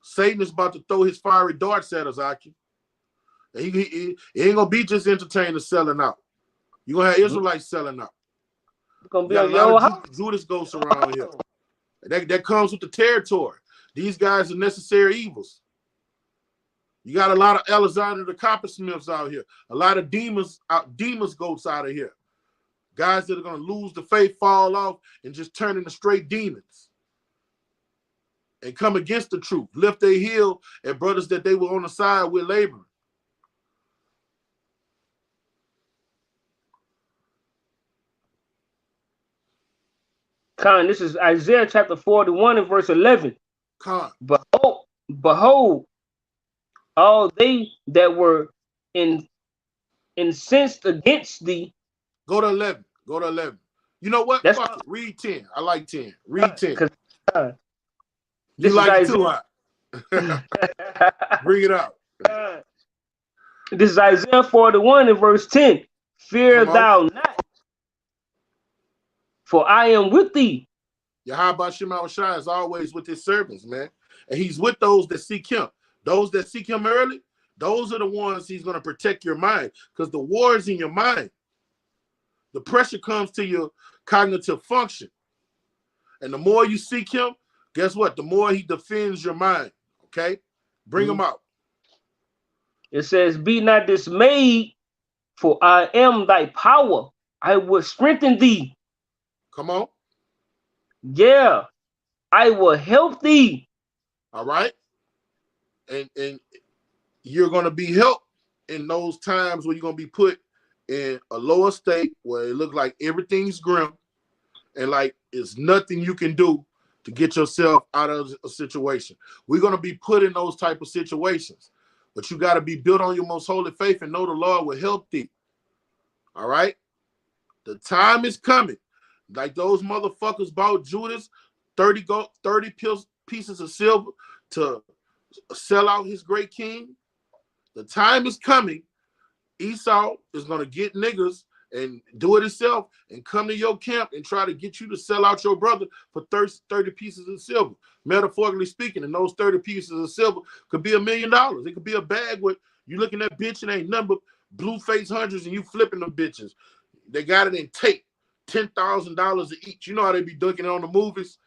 Satan is about to throw his fiery darts at us, Aki. And he ain't gonna be just entertainers selling out. You're gonna have Israelites selling out. It's gonna be on your house. Judas ghosts around here. That comes with the territory. These guys are necessary evils. You got a lot of Alexander the Coppersmiths out here. A lot of demons goats out of here. Guys that are going to lose the faith, fall off, and just turn into straight demons. And come against the truth. Lift their heel at brothers that they were on the side with laboring. Con, this is Isaiah chapter 41 and verse 11. Con. Behold, all they that were incensed against thee. Go to 11. Go to 11. You know what? Fuck it. Read 10. I like 10. Read 10. You like it too hot. Bring it out. This is Isaiah 41 and verse 10. Fear thou not, for I am with thee. Yahweh Shema Shai is always with his servants, man. And he's with those that seek him. Those that seek him early, those are the ones he's going to protect your mind, because the war is in your mind. The pressure comes to your cognitive function. And the more you seek him, guess what? The more he defends your mind. Okay? Bring him out. It says, be not dismayed, for I am thy power. I will strengthen thee. Come on. Yeah, I will help thee. All right. And you're going to be helped in those times where you're going to be put in a lower state where it looks like everything's grim and like it's nothing you can do to get yourself out of a situation. We're going to be put in those type of situations, but you got to be built on your most holy faith and know the Lord will help thee. All right. The time is coming. Like those motherfuckers bought Judas 30 pieces of silver to sell out his great king. The time is coming. Esau is going to get niggas and do it himself and come to your camp and try to get you to sell out your brother for 30 pieces of silver. Metaphorically speaking, and those 30 pieces of silver could be $1 million. It could be a bag with you looking at bitch and ain't nothing but blue face hundreds and you flipping them bitches. They got it in tape, $10,000 each. You know how they be dunking on the movies?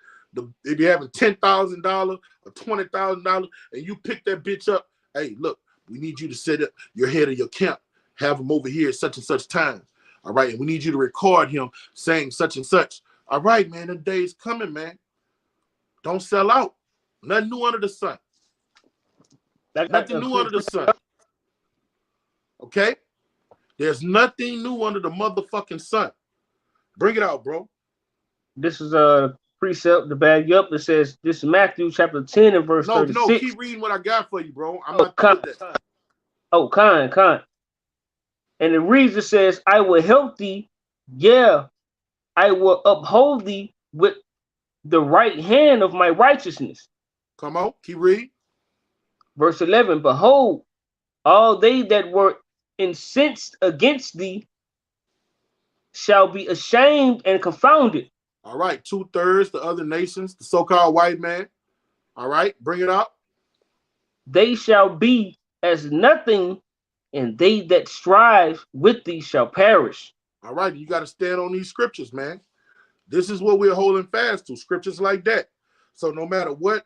They be having $10,000 or $20,000 and you pick that bitch up. Hey, look, we need you to set up your head of your camp. Have him over here at such and such time. All right. And we need you to record him saying such and such. All right, man. The day's coming, man. Don't sell out. Nothing new under the sun. Nothing new under the sun. Okay? There's nothing new under the motherfucking sun. Bring it out, bro. This is a precept to bag you up. It says, this is Matthew chapter 10 and verse 36. No, keep reading what I got for you, bro. I'm not good at that. Oh, kind. And it reads, it says, I will help thee. Yeah, I will uphold thee with the right hand of my righteousness. Come on, keep reading. Verse 11, behold, all they that were incensed against thee shall be ashamed and confounded. All right, 2/3, the other nations, the so-called white man. All right, bring it up. They shall be as nothing, and they that strive with thee shall perish. All right, you got to stand on these scriptures, man. This is what we're holding fast to, scriptures like that. So no matter what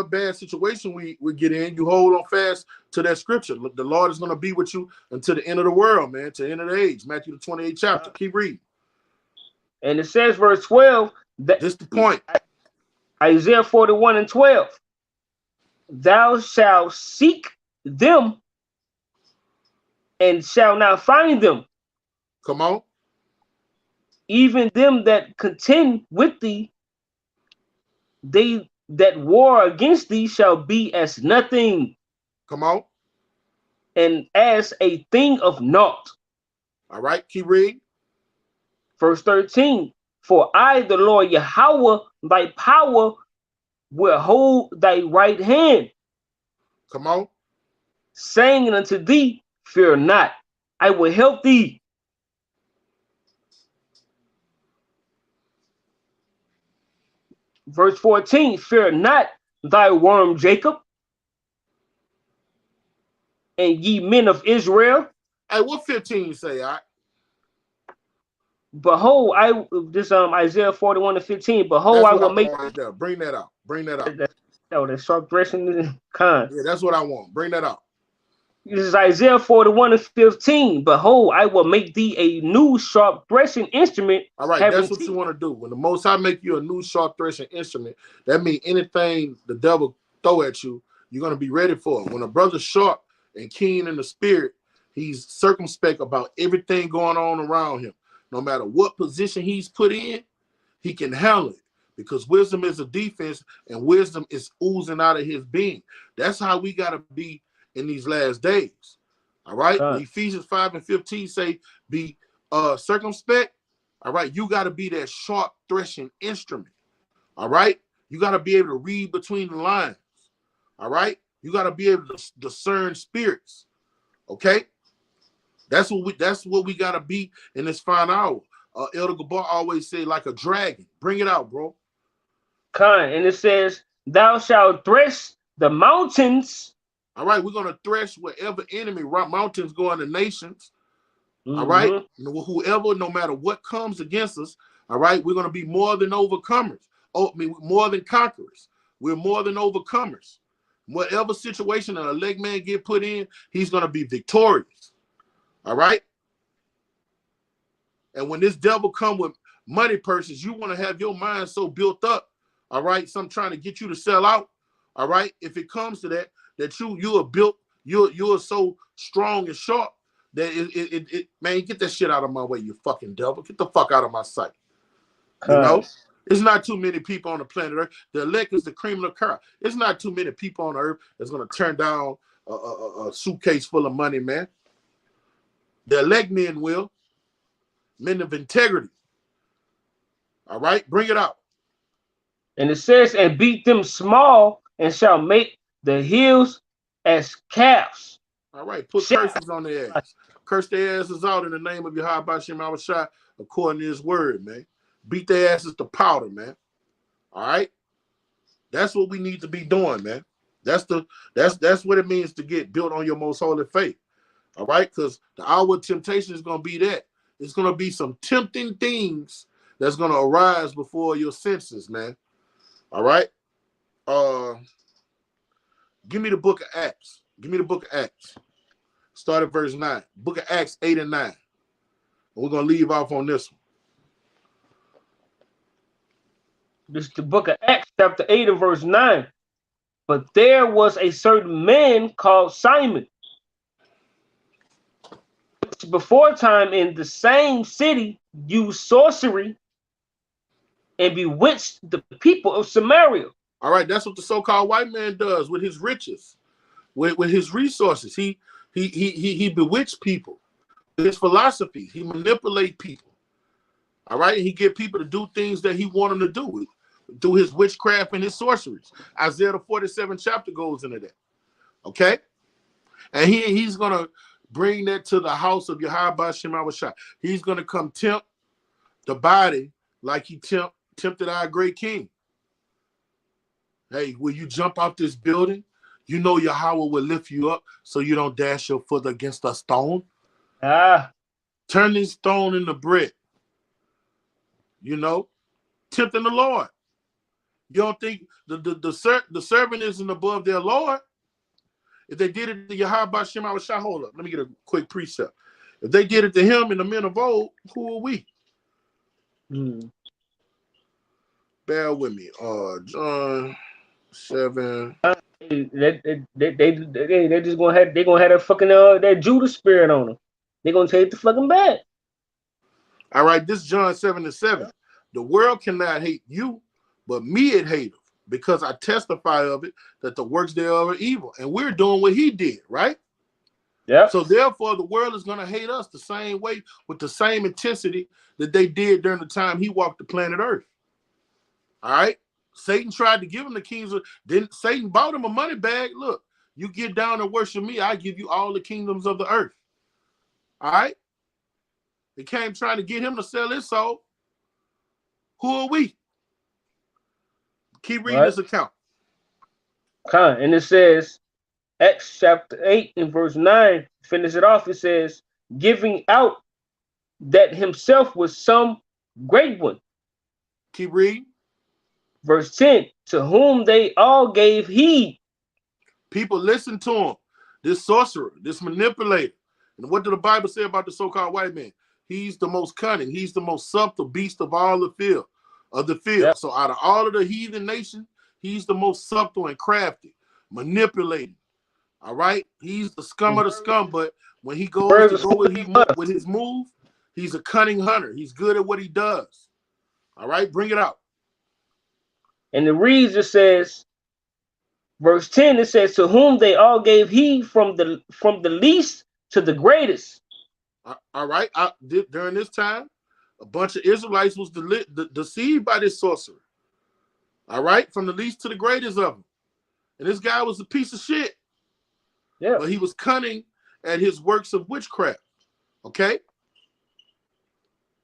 bad situation we get in, you hold on fast to that scripture. The Lord is going to be with you until the end of the world, man, to the end of the age. Matthew the 28th chapter. Keep reading. And it says, verse 12. This is the point. Isaiah 41 and 12. Thou shalt seek them and shall not find them. Come on. Even them that contend with thee, they that war against thee shall be as nothing. Come on. And as a thing of naught. All right, keep reading. Verse 13. For I, the Lord Yahweh, thy power, will hold thy right hand. Come on. Saying unto thee, fear not, I will help thee. Verse 14, fear not thy worm Jacob, and ye men of Israel. Hey, what 15 say, all right? behold, Isaiah 41:15. Behold, That's I what I will make want right there. Bring that out. Bring that out. the sharp threshing kind. Yeah, that's what I want. Bring that out. This is Isaiah 41:15. Behold, I will make thee a new sharp threshing instrument. All right, Having that's what you want to do. When the Most High make you a new sharp threshing instrument, that means anything the devil throw at you, you're going to be ready for it. When a brother's sharp and keen in the spirit, he's circumspect about everything going on around him. No matter what position he's put in, he can handle it because wisdom is a defense and wisdom is oozing out of his being. That's how we got to be in these last days. All right. Ephesians 5:15 say, be circumspect. All right. You got to be that sharp threshing instrument. All right. You got to be able to read between the lines. All right. You got to be able to discern spirits. Okay. That's what we got to be in this fine hour. Elder Gabar always say like a dragon. Bring it out, bro. And it says, thou shalt thresh the mountains. All right, we're going to thresh wherever enemy mountains go in the nations. All right, whoever, no matter what comes against us, all right, we're going to be more than overcomers. More than conquerors. We're more than overcomers. Whatever situation a leg man get put in, he's going to be victorious. All right. And when this devil come with money purses, you want to have your mind so built up. All right, some trying to get you to sell out. All right, if it comes to that you are built, you're so strong and sharp that it man, get that shit out of my way, you fucking devil. Get the fuck out of my sight. You know, it's not too many people on the planet Earth. The elect is the cream of the crop. It's not too many people on Earth that's gonna turn down a suitcase full of money, man. The elect men will, men of integrity. All right, bring it out. And it says, and beat them small, and shall make the hills as calves. All right, put curses on their ass. Curse their asses out in the name of Yahweh Bashim Awashai, according to his word, man. Beat their asses to powder, man. All right? That's what we need to be doing, man. That's what it means to get built on your most holy faith. All right? Because the hour of temptation is going to be that. It's going to be some tempting things that's going to arise before your senses, man. All right? Give me the book of Acts. Give me the book of Acts. Start at verse 9. Book of Acts 8 and 9. And we're going to leave off on this one. This is the book of Acts, chapter 8 and verse 9. But there was a certain man called Simon, which before time in the same city used sorcery and bewitched the people of Samaria. All right, that's what the so-called white man does with his riches, with his resources. He bewitched people. With his philosophy, he manipulate people. All right, and he get people to do things that he want them to do through his witchcraft and his sorceries. Isaiah the 47th chapter goes into that. Okay, and he's gonna bring that to the house of Yahweh Bashim Awashai. He's gonna come tempt the body like he tempted our great king. Hey, will you jump out this building? You know Yahweh will lift you up so you don't dash your foot against a stone. Turn this stone into bread. You know, tempting the Lord. You don't think the servant isn't above their Lord? If they did it to Yahweh Bashim Awashai, hold up. Let me get a quick precept. If they did it to him and the men of old, who are we? Bear with me. John 7. They just gonna have that fucking that Judas spirit on them. They're gonna take the fucking back. All right, this is John 7:7. The world cannot hate you, but me it hateth, because I testify of it that the works thereof are evil. And we're doing what he did, right? Yeah. So therefore, the world is gonna hate us the same way, with the same intensity that they did during the time he walked the planet Earth. All right. Satan tried to give him the kings. Then Satan bought him a money bag. Look, you get down and worship me, I give you all the kingdoms of the earth. All right. They came trying to get him to sell his soul. Who are we? Keep reading this account. And it says, Acts chapter 8 and verse 9, finish it off. It says, giving out that himself was some great one. Keep reading. Verse 10, to whom they all gave heed. People listen to him. This sorcerer, this manipulator. And what did the Bible say about the so-called white man? He's the most cunning. He's the most subtle beast of all the field. Yep. So out of all of the heathen nation, he's the most subtle and crafty, manipulating. All right? He's the scum of the scum, but when he goes to go with his move, he's a cunning hunter. He's good at what he does. All right? Bring it out. And it reads, it says, verse 10, it says, to whom they all gave heed from the least to the greatest. All right. During this time, a bunch of Israelites was deceived by this sorcerer. All right. From the least to the greatest of them. And this guy was a piece of shit. Yeah. But he was cunning at his works of witchcraft. Okay.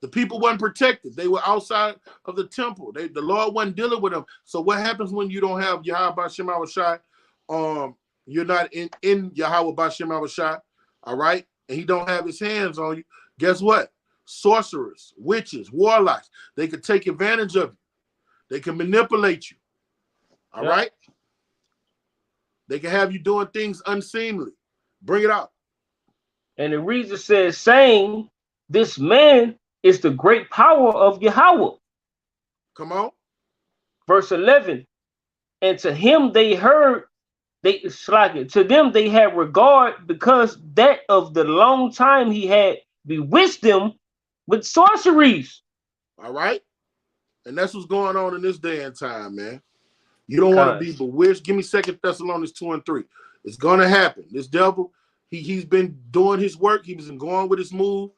The people weren't protected. They were outside of the temple. The Lord wasn't dealing with them. So what happens when you don't have Yahweh B'Shem Awashai? You're not in Yahweh B'Shem Awashai, all right? And he don't have his hands on you. Guess what? Sorcerers, witches, warlocks, they could take advantage of you. They can manipulate you, all right? They can have you doing things unseemly. Bring it out. And the reason says, saying, this man is the great power of Yahweh. Come on. Verse 11, and to him they heard, to them they had regard, because that of the long time he had bewitched them with sorceries. All right. And that's what's going on in this day and time, man. You don't want to be bewitched. Give me 2 Thessalonians 2 and 3. It's going to happen. This devil, he's been doing his work. He's been going with his move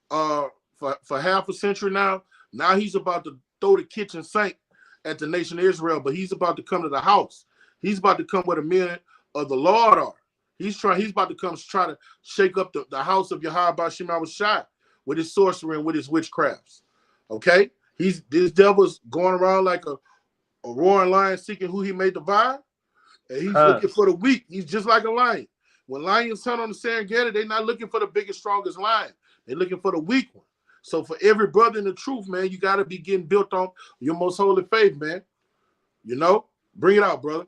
for half a century now. Now he's about to throw the kitchen sink at the nation of Israel, but he's about to come to the house. He's about to come where the men of the Lord are. He's about to come try to shake up the house of Yahweh B'Shem Awashai with his sorcery and with his witchcrafts. Okay? This devil's going around like a roaring lion seeking who he may devour, and he's looking for the weak. He's just like a lion. When lions hunt on the Serengeti, they're not looking for the biggest, strongest lion. They're looking for the weak one. So for every brother in the truth, man, you got to be getting built on your most holy faith, man. You know? Bring it out, brother.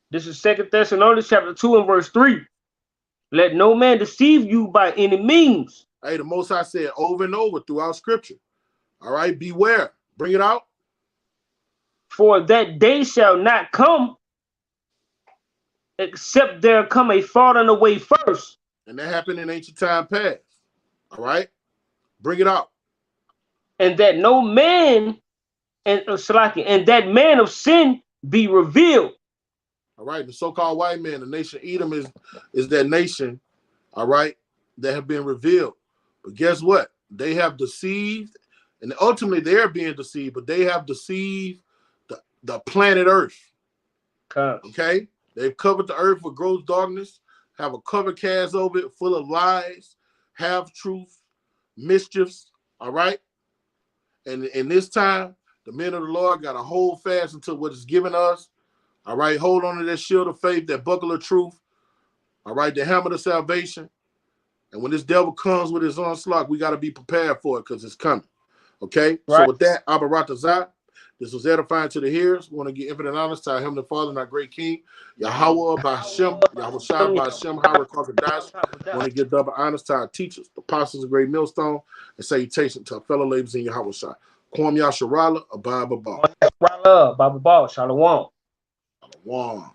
This is 2 Thessalonians chapter 2 and verse 3. Let no man deceive you by any means. Hey, the Most High said over and over throughout Scripture. All right, beware. Bring it out. For that day shall not come, except there come a falling away first. And that happened in ancient time past. All right? Bring it out. And that no man, and that man of sin be revealed. All right, the so-called white man, the nation Edom is that nation, all right, that have been revealed. But guess what? They have deceived, and ultimately they're being deceived, but they have deceived the planet Earth. Okay? They've covered the earth with gross darkness, have a cover cast over it full of lies, half-truth, mischiefs, all right? And in this time, the men of the Lord got to hold fast until what is given us. All right, hold on to that shield of faith, that buckle of truth. All right, the helmet of salvation. And when this devil comes with his onslaught, we got to be prepared for it because it's coming. Okay? Right. So with that, Abba Ratazah, this was edifying to the hearers. We want to give infinite honor to our Heavenly Father and our great King, Yahweh B'Shem, Yahweh Shai B'Shem, Hara Kwakadash. Want to give double honors to our teachers, the apostles of Great Millstone, and salutation to our fellow laborers in Yahweh Shai. Kwam Yasharala, Abba Baba. Baba Baba, Shalom. Shalom.